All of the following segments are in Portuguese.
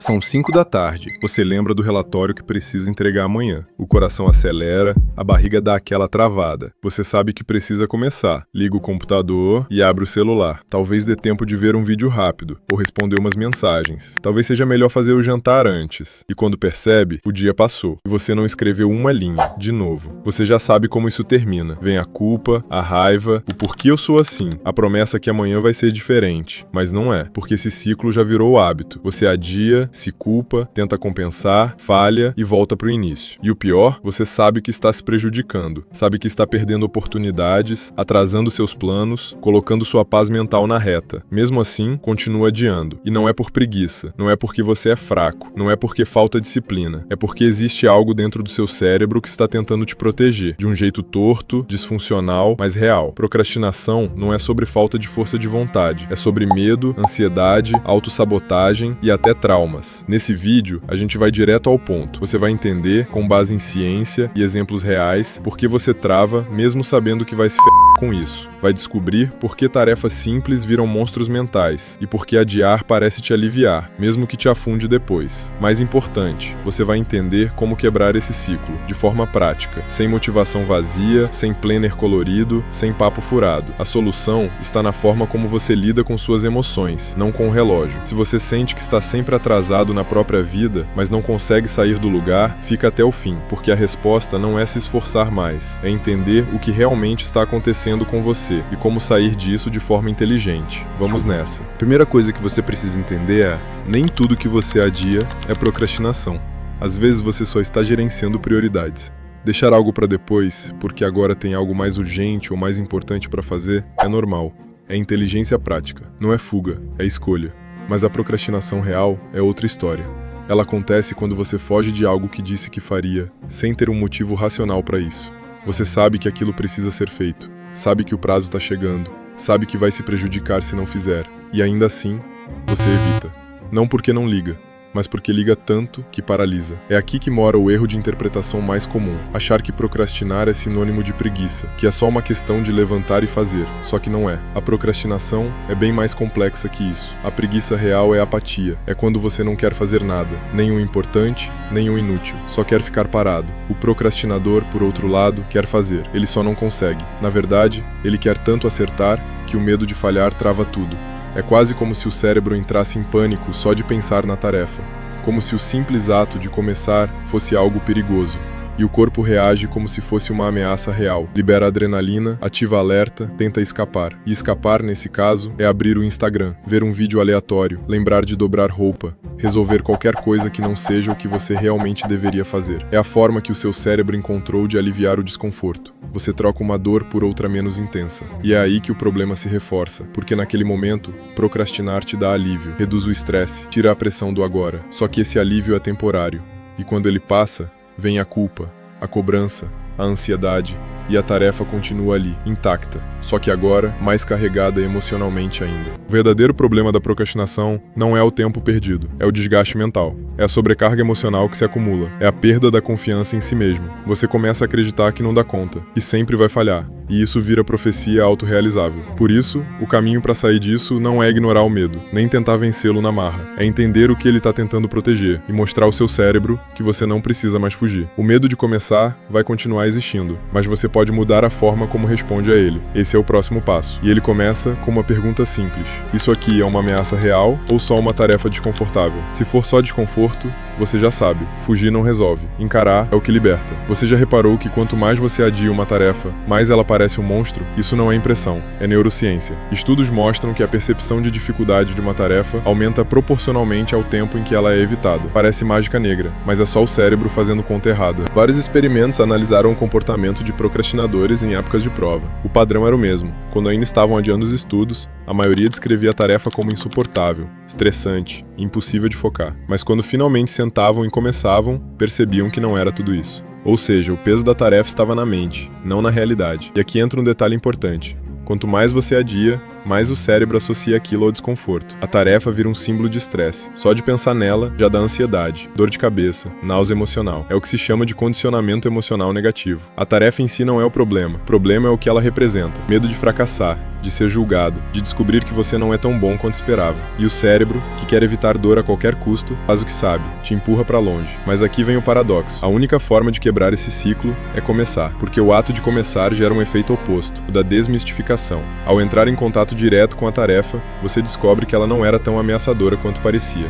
São 5 da tarde. Você lembra do relatório que precisa entregar amanhã. O coração acelera, a barriga dá aquela travada. Você sabe que precisa começar. Liga o computador e abre o celular. Talvez dê tempo de ver um vídeo rápido ou responder umas mensagens. Talvez seja melhor fazer o jantar antes. E quando percebe, o dia passou e você não escreveu uma linha. De novo. Você já sabe como isso termina. Vem a culpa, a raiva, o porquê eu sou assim. A promessa que amanhã vai ser diferente. Mas não é, porque esse ciclo já virou hábito. Você adia, se culpa, tenta compensar, falha e volta pro início. E o pior, você sabe que está se prejudicando, sabe que está perdendo oportunidades, atrasando seus planos, colocando sua paz mental na reta. Mesmo assim, continua adiando. E não é por preguiça, não é porque você é fraco, não é porque falta disciplina, é porque existe algo dentro do seu cérebro que está tentando te proteger, de um jeito torto, disfuncional, mas real. Procrastinação não é sobre falta de força de vontade, é sobre medo, ansiedade, autossabotagem e até traumas. Nesse vídeo, a gente vai direto ao ponto. Você vai entender, com base em ciência e exemplos reais, por que você trava, mesmo sabendo que vai se ferrar com isso. Vai descobrir por que tarefas simples viram monstros mentais e por que adiar parece te aliviar, mesmo que te afunde depois. Mais importante, você vai entender como quebrar esse ciclo, de forma prática, sem motivação vazia, sem planner colorido, sem papo furado. A solução está na forma como você lida com suas emoções, não com o relógio. Se você sente que está sempre atrasado na própria vida, mas não consegue sair do lugar, fica até o fim, porque a resposta não é se esforçar mais, é entender o que realmente está acontecendo com você e como sair disso de forma inteligente. Vamos nessa. Primeira coisa que você precisa entender é: nem tudo que você adia é procrastinação. Às vezes você só está gerenciando prioridades. Deixar algo para depois, porque agora tem algo mais urgente ou mais importante para fazer, é normal. É inteligência prática. Não é fuga, é escolha. Mas a procrastinação real é outra história. Ela acontece quando você foge de algo que disse que faria, sem ter um motivo racional para isso. Você sabe que aquilo precisa ser feito, sabe que o prazo está chegando, sabe que vai se prejudicar se não fizer, e ainda assim, você evita. Não porque não liga, mas porque liga tanto que paralisa. É aqui que mora o erro de interpretação mais comum, achar que procrastinar é sinônimo de preguiça, que é só uma questão de levantar e fazer, só que não é. A procrastinação é bem mais complexa que isso. A preguiça real é apatia, é quando você não quer fazer nada, nem o importante, nem o inútil, só quer ficar parado. O procrastinador, por outro lado, quer fazer, ele só não consegue. Na verdade, ele quer tanto acertar que o medo de falhar trava tudo. É quase como se o cérebro entrasse em pânico só de pensar na tarefa, como se o simples ato de começar fosse algo perigoso, e o corpo reage como se fosse uma ameaça real. Libera adrenalina, ativa alerta, tenta escapar. E escapar, nesse caso, é abrir o Instagram, ver um vídeo aleatório, lembrar de dobrar roupa, resolver qualquer coisa que não seja o que você realmente deveria fazer. É a forma que o seu cérebro encontrou de aliviar o desconforto. Você troca uma dor por outra menos intensa. E é aí que o problema se reforça, porque naquele momento, procrastinar te dá alívio, reduz o estresse, tira a pressão do agora. Só que esse alívio é temporário. E quando ele passa, vem a culpa, a cobrança, a ansiedade, e a tarefa continua ali, intacta, só que agora mais carregada emocionalmente ainda. O verdadeiro problema da procrastinação não é o tempo perdido, é o desgaste mental. É a sobrecarga emocional que se acumula, é a perda da confiança em si mesmo. Você começa a acreditar que não dá conta, que sempre vai falhar, e isso vira profecia autorrealizável. Por isso, o caminho para sair disso não é ignorar o medo, nem tentar vencê-lo na marra. É entender o que ele está tentando proteger e mostrar ao seu cérebro que você não precisa mais fugir. O medo de começar vai continuar existindo, mas você pode mudar a forma como responde a ele. Esse é o próximo passo. E ele começa com uma pergunta simples: isso aqui é uma ameaça real ou só uma tarefa desconfortável? Se for só desconforto, você já sabe, fugir não resolve. Encarar é o que liberta. Você já reparou que quanto mais você adia uma tarefa, mais ela parece um monstro? Isso não é impressão, é neurociência. Estudos mostram que a percepção de dificuldade de uma tarefa aumenta proporcionalmente ao tempo em que ela é evitada. Parece mágica negra, mas é só o cérebro fazendo conta errada. Vários experimentos analisaram o comportamento de procrastinadores em épocas de prova. O padrão era o mesmo. Quando ainda estavam adiando os estudos, a maioria descrevia a tarefa como insuportável, estressante, impossível de focar. Mas quando finalmente sentavam e começavam, percebiam que não era tudo isso. Ou seja, o peso da tarefa estava na mente, não na realidade. E aqui entra um detalhe importante. Quanto mais você adia, mais o cérebro associa aquilo ao desconforto. A tarefa vira um símbolo de estresse. Só de pensar nela já dá ansiedade, dor de cabeça, náusea emocional. É o que se chama de condicionamento emocional negativo. A tarefa em si não é o problema é o que ela representa. Medo de fracassar, de ser julgado, de descobrir que você não é tão bom quanto esperava. E o cérebro, que quer evitar dor a qualquer custo, faz o que sabe, te empurra para longe. Mas aqui vem o paradoxo. A única forma de quebrar esse ciclo é começar, porque o ato de começar gera um efeito oposto, o da desmistificação. Ao entrar em contato direto com a tarefa, você descobre que ela não era tão ameaçadora quanto parecia.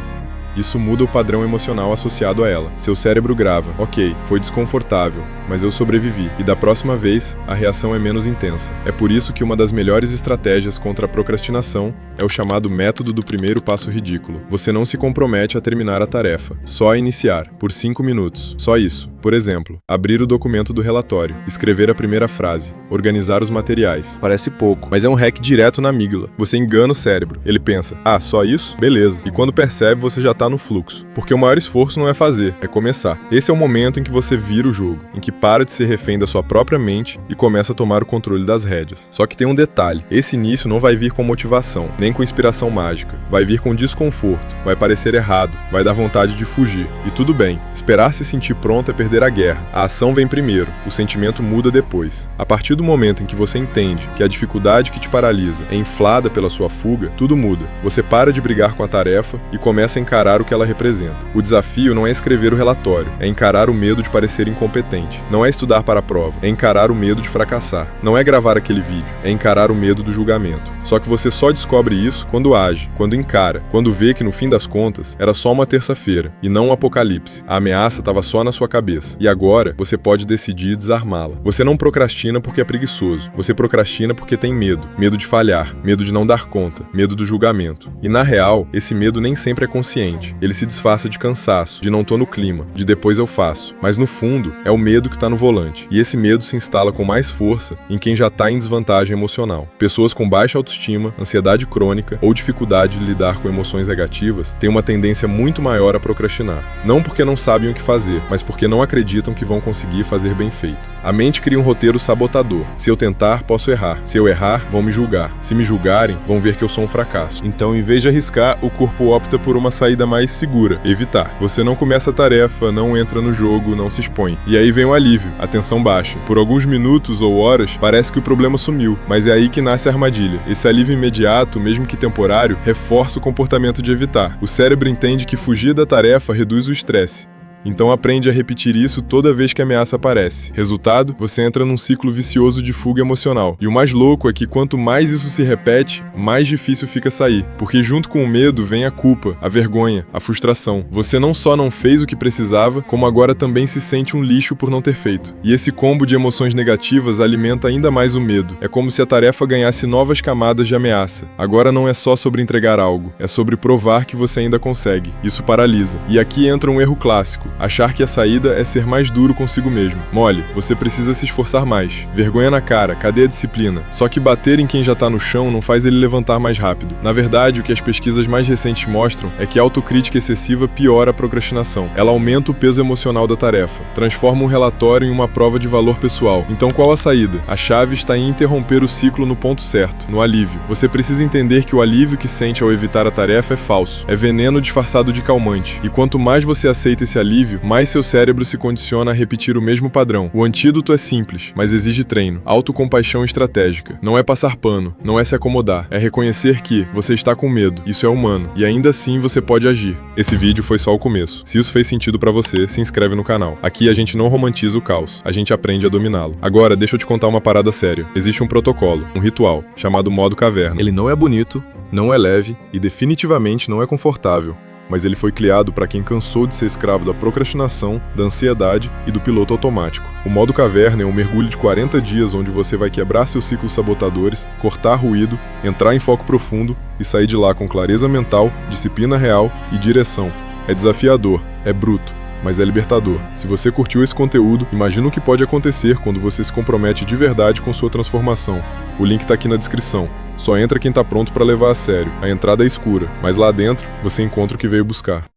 Isso muda o padrão emocional associado a ela. Seu cérebro grava: ok, foi desconfortável, mas eu sobrevivi. E da próxima vez, a reação é menos intensa. É por isso que uma das melhores estratégias contra a procrastinação é o chamado método do primeiro passo ridículo. Você não se compromete a terminar a tarefa, só a iniciar, por 5 minutos. Só isso. Por exemplo, abrir o documento do relatório, escrever a primeira frase, organizar os materiais. Parece pouco, mas é um hack direto na amígdala. Você engana o cérebro. Ele pensa: ah, só isso? Beleza. E quando percebe, você já tá no fluxo. Porque o maior esforço não é fazer, é começar. Esse é o momento em que você vira o jogo, em que para de ser refém da sua própria mente e começa a tomar o controle das rédeas. Só que tem um detalhe: esse início não vai vir com motivação, nem com inspiração mágica. Vai vir com desconforto, vai parecer errado, vai dar vontade de fugir. E tudo bem, esperar se sentir pronto é perder a guerra. A ação vem primeiro, o sentimento muda depois. A partir do momento em que você entende que a dificuldade que te paralisa é inflada pela sua fuga, tudo muda. Você para de brigar com a tarefa e começa a encarar o que ela representa. O desafio não é escrever o relatório, é encarar o medo de parecer incompetente. Não é estudar para a prova, é encarar o medo de fracassar. Não é gravar aquele vídeo, é encarar o medo do julgamento. Só que você só descobre isso quando age, quando encara, quando vê que no fim das contas era só uma terça-feira e não um apocalipse. A ameaça estava só na sua cabeça. E agora você pode decidir desarmá-la. Você não procrastina porque é preguiçoso. Você procrastina porque tem medo. Medo de falhar, medo de não dar conta, medo do julgamento. E na real, esse medo nem sempre é consciente. Ele se disfarça de cansaço, de não tô no clima, de depois eu faço. Mas no fundo, é o medo que tá no volante. E esse medo se instala com mais força em quem já tá em desvantagem emocional. Pessoas com baixa autoestima, ansiedade crônica ou dificuldade de lidar com emoções negativas têm uma tendência muito maior a procrastinar. Não porque não sabem o que fazer, mas porque não acreditam que vão conseguir fazer bem feito. A mente cria um roteiro sabotador. Se eu tentar, posso errar. Se eu errar, vão me julgar. Se me julgarem, vão ver que eu sou um fracasso. Então, em vez de arriscar, o corpo opta por uma saída mais segura: evitar. Você não começa a tarefa, não entra no jogo, não se expõe. E aí vem o alívio, a tensão baixa. Por alguns minutos ou horas, parece que o problema sumiu, mas é aí que nasce a armadilha. Esse alívio imediato, mesmo que temporário, reforça o comportamento de evitar. O cérebro entende que fugir da tarefa reduz o estresse. Então aprende a repetir isso toda vez que a ameaça aparece. Resultado, você entra num ciclo vicioso de fuga emocional. E o mais louco é que quanto mais isso se repete, mais difícil fica sair. Porque junto com o medo vem a culpa, a vergonha, a frustração. Você não só não fez o que precisava, como agora também se sente um lixo por não ter feito. E esse combo de emoções negativas alimenta ainda mais o medo. É como se a tarefa ganhasse novas camadas de ameaça. Agora não é só sobre entregar algo, é sobre provar que você ainda consegue. Isso paralisa. E aqui entra um erro clássico: achar que a saída é ser mais duro consigo mesmo. Mole, você precisa se esforçar mais. Vergonha na cara, cadê a disciplina? Só que bater em quem já tá no chão não faz ele levantar mais rápido. Na verdade, o que as pesquisas mais recentes mostram é que a autocrítica excessiva piora a procrastinação. Ela aumenta o peso emocional da tarefa, transforma um relatório em uma prova de valor pessoal. Então qual a saída? A chave está em interromper o ciclo no ponto certo, no alívio. Você precisa entender que o alívio que sente ao evitar a tarefa é falso. É veneno disfarçado de calmante. E quanto mais você aceita esse alívio, mais seu cérebro se condiciona a repetir o mesmo padrão. O antídoto é simples, mas exige treino. Autocompaixão estratégica. Não é passar pano, não é se acomodar. É reconhecer que você está com medo, isso é humano, e ainda assim você pode agir. Esse vídeo foi só o começo. Se isso fez sentido pra você, se inscreve no canal. Aqui a gente não romantiza o caos, a gente aprende a dominá-lo. Agora, deixa eu te contar uma parada séria. Existe um protocolo, um ritual, chamado modo caverna. Ele não é bonito, não é leve e definitivamente não é confortável. Mas ele foi criado para quem cansou de ser escravo da procrastinação, da ansiedade e do piloto automático. O modo caverna é um mergulho de 40 dias onde você vai quebrar seus ciclos sabotadores, cortar ruído, entrar em foco profundo e sair de lá com clareza mental, disciplina real e direção. É desafiador, é bruto, mas é libertador. Se você curtiu esse conteúdo, imagina o que pode acontecer quando você se compromete de verdade com sua transformação. O link tá aqui na descrição. Só entra quem tá pronto para levar a sério. A entrada é escura, mas lá dentro você encontra o que veio buscar.